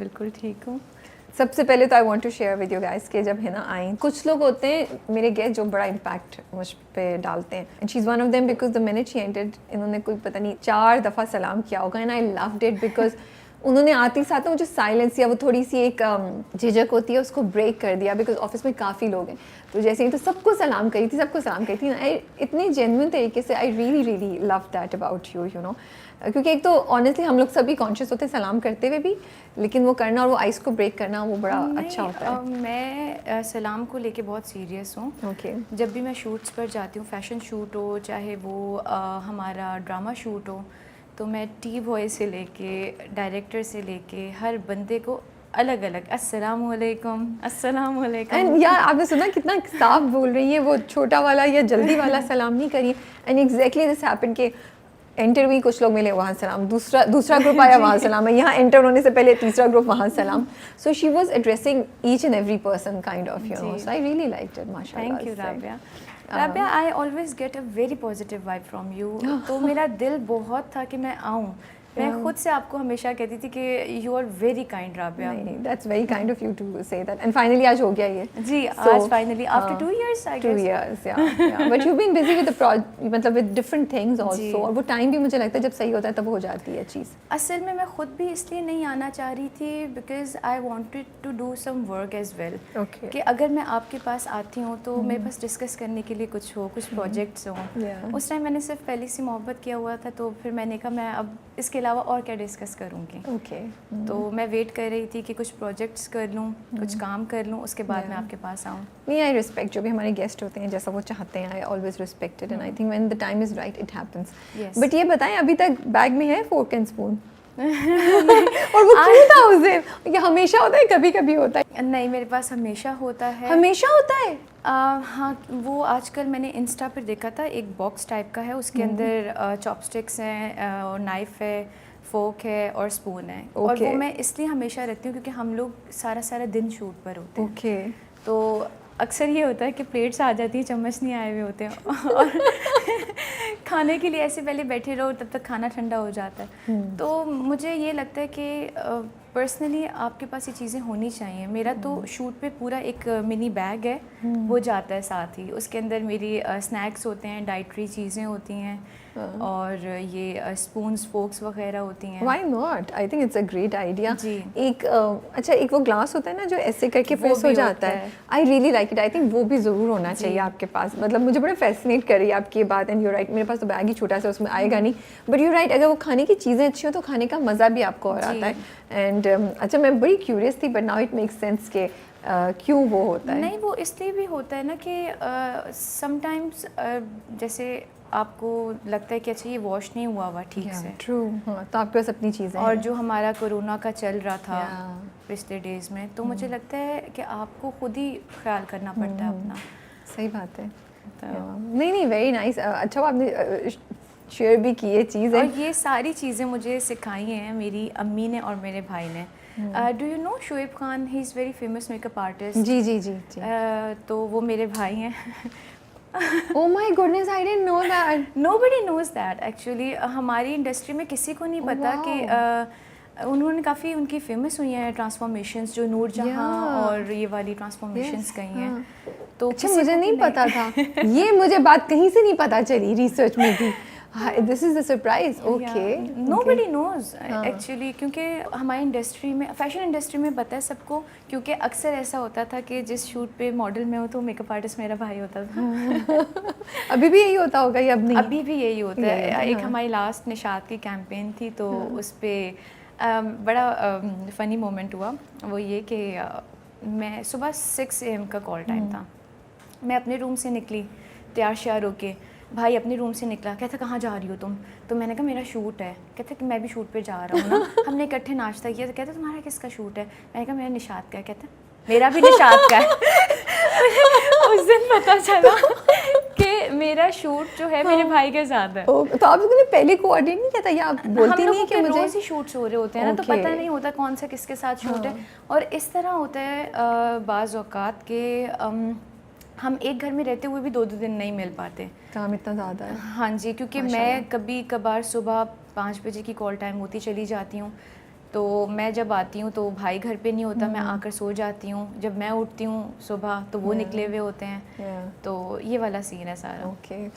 बिल्कुल ठीक हूँ। सबसे पहले तो I want to share with you guys कि जब है ना आई, कुछ लोग होते हैं मेरे गेस्ट जो बड़ा इम्पैक्ट मुझ पे डालते हैं, and she is one of them because the minute she entered इन्होंने कोई पता नहीं 4 दफ़ा सलाम किया होगा, and I loved it because उन्होंने आते ही साथ मुझे साइलेंस या वो थोड़ी सी एक झिझक होती है उसको ब्रेक कर दिया, बिकॉज ऑफिस में काफ़ी लोग हैं, तो जैसे ही तो सबको सलाम करी थी, सबको सलाम करी थी। आई इतनी जेन्युइन तरीके से I really really love that about you, you know, क्योंकि एक तो ऑनेस्टली हम लोग सभी कॉन्शियस होते हैं सलाम करते हुए भी, लेकिन वो करना और वो आइस को ब्रेक करना वो बड़ा अच्छा होता है। मैं सलाम को लेके बहुत सीरियस हूँ। ओके। जब भी मैं शूट्स पर जाती हूँ, फैशन शूट हो चाहे वो हमारा ड्रामा शूट हो, तो मैं टी बॉय से लेके डायरेक्टर से लेके हर बंदे को अलग अलग अस्सलाम वालेकुम, अस्सलाम वालेकुम। एंड यार आपने सुना कितना साफ बोल रही है, वो छोटा वाला या जल्दी वाला सलाम नहीं करिए। एंड एग्जैक्टली दिस हैपन के एंटर हुई, कुछ लोग मिले वहाँ सलाम, दूसरा ग्रुप आया वहाँ सलाम है, यहाँ एंटर होने से पहले तीसरा ग्रुप वहाँ सलाम। So she was addressing each and every person kind of, you know, so I really liked it. माशाल्लाह। Thank you Rabia. Rabia, I always get a very positive vibe from you. तो मेरा दिल बहुत था कि मैं आऊँ। मैं खुद से आपको हमेशा कहती थी कि you are very kind Rabia. नहीं, that's very kind of you to say that, and finally आज हो गया ये। जी, आज finally after 2 years I guess. 2 years, yeah. But you been busy with the मतलब विद डिफरेंट थिंग्स आल्सो, और वो टाइम भी मुझे लगता है जब सही होता है तब हो जाती है चीज़। असल में मैं खुद भी इसलिए नहीं आना चाह रही थी because I wanted to do some work as well. Okay. कि अगर मैं आपके पास आती हूँ तो मेरे पास डिस्कस करने के लिए कुछ हो, कुछ प्रोजेक्ट्स हों। उस टाइम मैंने सिर्फ पहली सी मोहब्बत किया हुआ था, तो फिर मैंने कहा मैं अब इसके अलावा और क्या डिस्कस करूँगी। ओके। तो मैं वेट कर रही थी कि कुछ प्रोजेक्ट्स कर लूँ, कुछ काम कर लूँ, उसके बाद मैं आपके पास आऊँ। नहीं, आई रिस्पेक्ट जो भी हमारे गेस्ट होते हैं जैसा वो चाहते हैं, I always respected, and I think when the time is right it happens. But ये बताएं, अभी तक बैग में है फोर्क एंड स्पून? और वो क्यों था उस दिन? ये हमेशा होता है, कभी कभी होता है? नहीं, मेरे पास हमेशा होता है। हमेशा होता है? हाँ, वो आजकल मैंने इंस्टा पर देखा था, एक बॉक्स टाइप का है, उसके अंदर चॉपस्टिक्स हैं और नाइफ है, फोक है और स्पून है। और वो मैं इसलिए हमेशा रखती हूँ क्योंकि हम लोग सारा दिन शूट पर होते हैं। ओके। तो अक्सर ये होता है कि प्लेट्स आ जाती है, चम्मच नहीं आए हुए होते हैं और खाने के लिए ऐसे पहले बैठे रहो तब तक खाना ठंडा हो जाता है। तो मुझे ये लगता है कि पर्सनली आपके पास ये चीज़ें होनी चाहिए। मेरा तो शूट पे पूरा एक मिनी बैग है, वो जाता है साथ ही। उसके अंदर मेरी स्नैक्स होते हैं, डाइटरी चीज़ें होती हैं और ये स्पून्स फोक्स वगैरह होती हैं। Why not? I think it's a great idea. जी। एक अच्छा, एक वो ग्लास होता है ना जो ऐसे करके प्रेस हो जाता है, I really like it. I think वो भी ज़रूर होना चाहिए आपके पास। मतलब मुझे बड़ा फैसिनेट कर रही है आपकी ये बात, एंड यू राइट, मेरे पास तो बैग ही छोटा सा, उसमें आएगा नहीं। बट यू राइट, अगर वो खाने की चीज़ें अच्छी हो तो खाने का मज़ा भी आपको और आता है। एंड अच्छा, मैं बड़ी क्यूरियस थी, but now it makes sense के क्यों वो होता है। नहीं, वो इसलिए भी होता है ना कि समटाइम्स जैसे आपको लगता है कि अच्छा ये वॉश नहीं हुआ ठीक से। ट्रू। हाँ, तो आपके पास अपनी चीज़ें और हैं। जो हमारा कोरोना का चल रहा था पिछले डेज में, तो मुझे लगता है कि आपको खुद ही ख्याल करना पड़ता है अपना। सही बात है। नहीं, वेरी नाइस। अच्छा, आपने शेयर भी की ये चीज़ है। और ये सारी चीज़ें मुझे सिखाई हैं मेरी अम्मी ने और मेरे भाई ने। Do you know Shoaib Khan? He is very famous makeup artist. जी। तो वो मेरे भाई हैं। Oh my goodness, I didn't know that. Nobody knows that actually. हमारी इंडस्ट्री में किसी को नहीं पता कि उन्होंने काफ़ी उनकी फेमस हुई हैं ट्रांसफॉर्मेशंस, जो नूरजहां और ये वाली ट्रांसफॉर्मेशंस कही हैं। तो अच्छा, मुझे नहीं पता था। ये मुझे बात कहीं से नहीं पता चली, रिसर्च में भी। This is the surprise. Okay. Nobody knows actually, क्योंकि हमारी इंडस्ट्री में, फैशन इंडस्ट्री में पता है सबको, क्योंकि अक्सर ऐसा होता था कि जिस शूट पे मॉडल में हो तो मेकअप आर्टिस्ट मेरा भाई होता था। अभी भी यही होता होगा या अब नहीं? अभी भी यही होता है। एक हमारी लास्ट निशात की कैंपेन थी, तो उस पर बड़ा फ़नी मोमेंट हुआ। वो ये कि मैं सुबह 6 AM का कॉल टाइम था। मैं अपने रूम से निकली तैयार श्यार होके, भाई अपने रूम से निकला, कहता कहाँ जा रही हो तुम? तो मैंने कहा मेरा शूट है। कहता कि मैं भी शूट पे जा रहा हूँ ना। हमने इकट्ठे नाश्ता किया, तो कहता तुम्हारा किसका शूट है? मैंने कहा मेरा निशात का है। कहता मेरा भी निशात का है। उस दिन पता चला कि मेरा शूट जो है मेरे भाई के साथ है। तो आप लोगों ने पहले कोऑर्डिनेट नहीं किया था, या आप बोलती नहीं कि मुझे? रोज़ ही शूट्स हो रहे होते हैं ना, तो पता नहीं होता कौन सा किसके साथ शूट है। और इस तरह होता है बाज़ औक़ात के हम एक घर में रहते हुए भी 2-2 दिन नहीं मिल पाते, काम इतना ज़्यादा है। हाँ जी, क्योंकि मैं कभी कभार सुबह 5 बजे की कॉल टाइम होती चली जाती हूँ, तो मैं जब आती हूँ तो भाई घर पे नहीं होता, मैं हम्म। आकर सो जाती हूँ, जब मैं उठती हूँ सुबह तो वो Yeah. निकले हुए होते हैं, Yeah. तो ये वाला सीन है सारा। Okay.